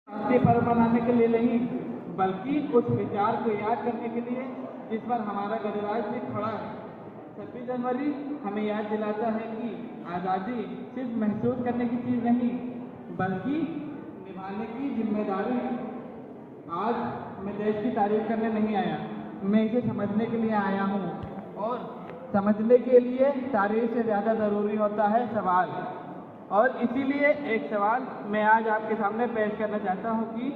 राष्ट्रीय पर्व मनाने के लिए नहीं, बल्कि उस विचार को याद करने के लिए जिस पर हमारा गणराज्य खड़ा है। 26 जनवरी हमें याद दिलाता है कि आज़ादी सिर्फ महसूस करने की चीज़ नहीं, बल्कि निभाने की जिम्मेदारी है। आज मैं देश की तारीफ करने नहीं आया, मैं इसे समझने के लिए आया हूँ। और समझने के लिए तारीफ से ज़्यादा ज़रूरी होता है सवाल। और इसीलिए एक सवाल मैं आज आपके सामने पेश करना चाहता हूँ कि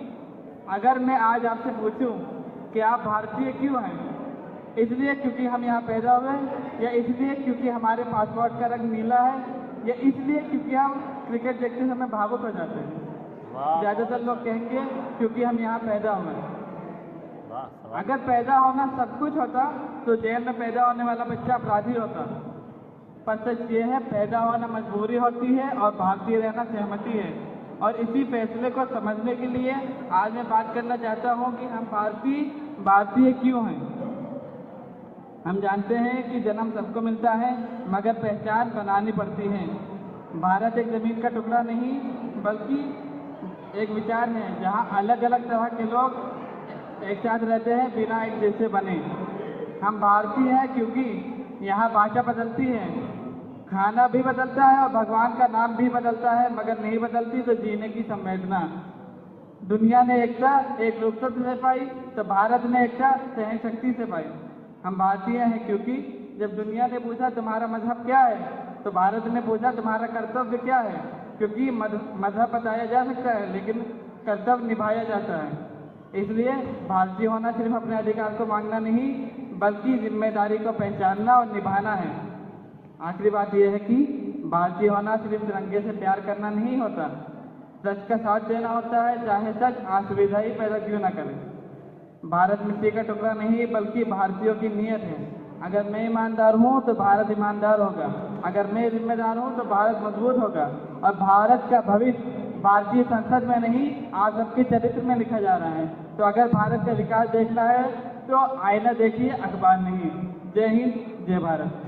अगर मैं आज आपसे पूछूं कि आप भारतीय क्यों हैं, इसलिए क्योंकि हम यहाँ पैदा हुए, या इसलिए क्योंकि हमारे पासपोर्ट का रंग नीला है, या इसलिए क्योंकि हम क्रिकेट देखते समय भावुक हो जाते हैं? ज़्यादातर लोग कहेंगे क्योंकि हम यहाँ पैदा हुए। अगर पैदा होना सब कुछ होता तो जेल में पैदा होने वाला बच्चा अपराधी होता। पर सच ये है, पैदा होना मजबूरी होती है और भारतीय रहना सहमति है। और इसी फैसले को समझने के लिए आज मैं बात करना चाहता हूँ कि हम भारतीय क्यों हैं। हम जानते हैं कि जन्म सबको मिलता है, मगर पहचान बनानी पड़ती है। भारत एक जमीन का टुकड़ा नहीं, बल्कि एक विचार है जहाँ अलग अलग तरह के लोग एक साथ रहते हैं बिना एक जैसे बने। हम भारतीय हैं क्योंकि यहाँ भाषा बदलती है, खाना भी बदलता है और भगवान का नाम भी बदलता है, मगर नहीं बदलती तो जीने की संवेदना। दुनिया ने एकता एक लोकतंत्र से पाई, तो भारत ने एकता सहन शक्ति से पाई। हम भारतीय हैं क्योंकि जब दुनिया ने पूछा तुम्हारा मजहब क्या है, तो भारत ने पूछा तुम्हारा कर्तव्य क्या है। क्योंकि मजहब बताया जा सकता है, लेकिन कर्तव्य निभाया जाता है। इसलिए भारतीय होना सिर्फ अपने अधिकार को मांगना नहीं, बल्कि जिम्मेदारी को पहचानना और निभाना है। आखिरी बात यह है कि भारतीय होना सिर्फ तिरंगे से प्यार करना नहीं होता, सच का साथ देना होता है, चाहे सच असुविधा ही पैदा क्यों न करे। भारत मिट्टी का टुकड़ा नहीं, बल्कि भारतीयों की नीयत है। अगर मैं ईमानदार हूँ तो भारत ईमानदार होगा, अगर मैं जिम्मेदार हूँ तो भारत मजबूत होगा। और भारत का भविष्य भारतीय संसद में नहीं, आज सबके चरित्र में लिखा जा रहा है। तो अगर भारत का विकास देखना है तो आईना देखिए, अखबार नहीं। जय हिंद, जय भारत।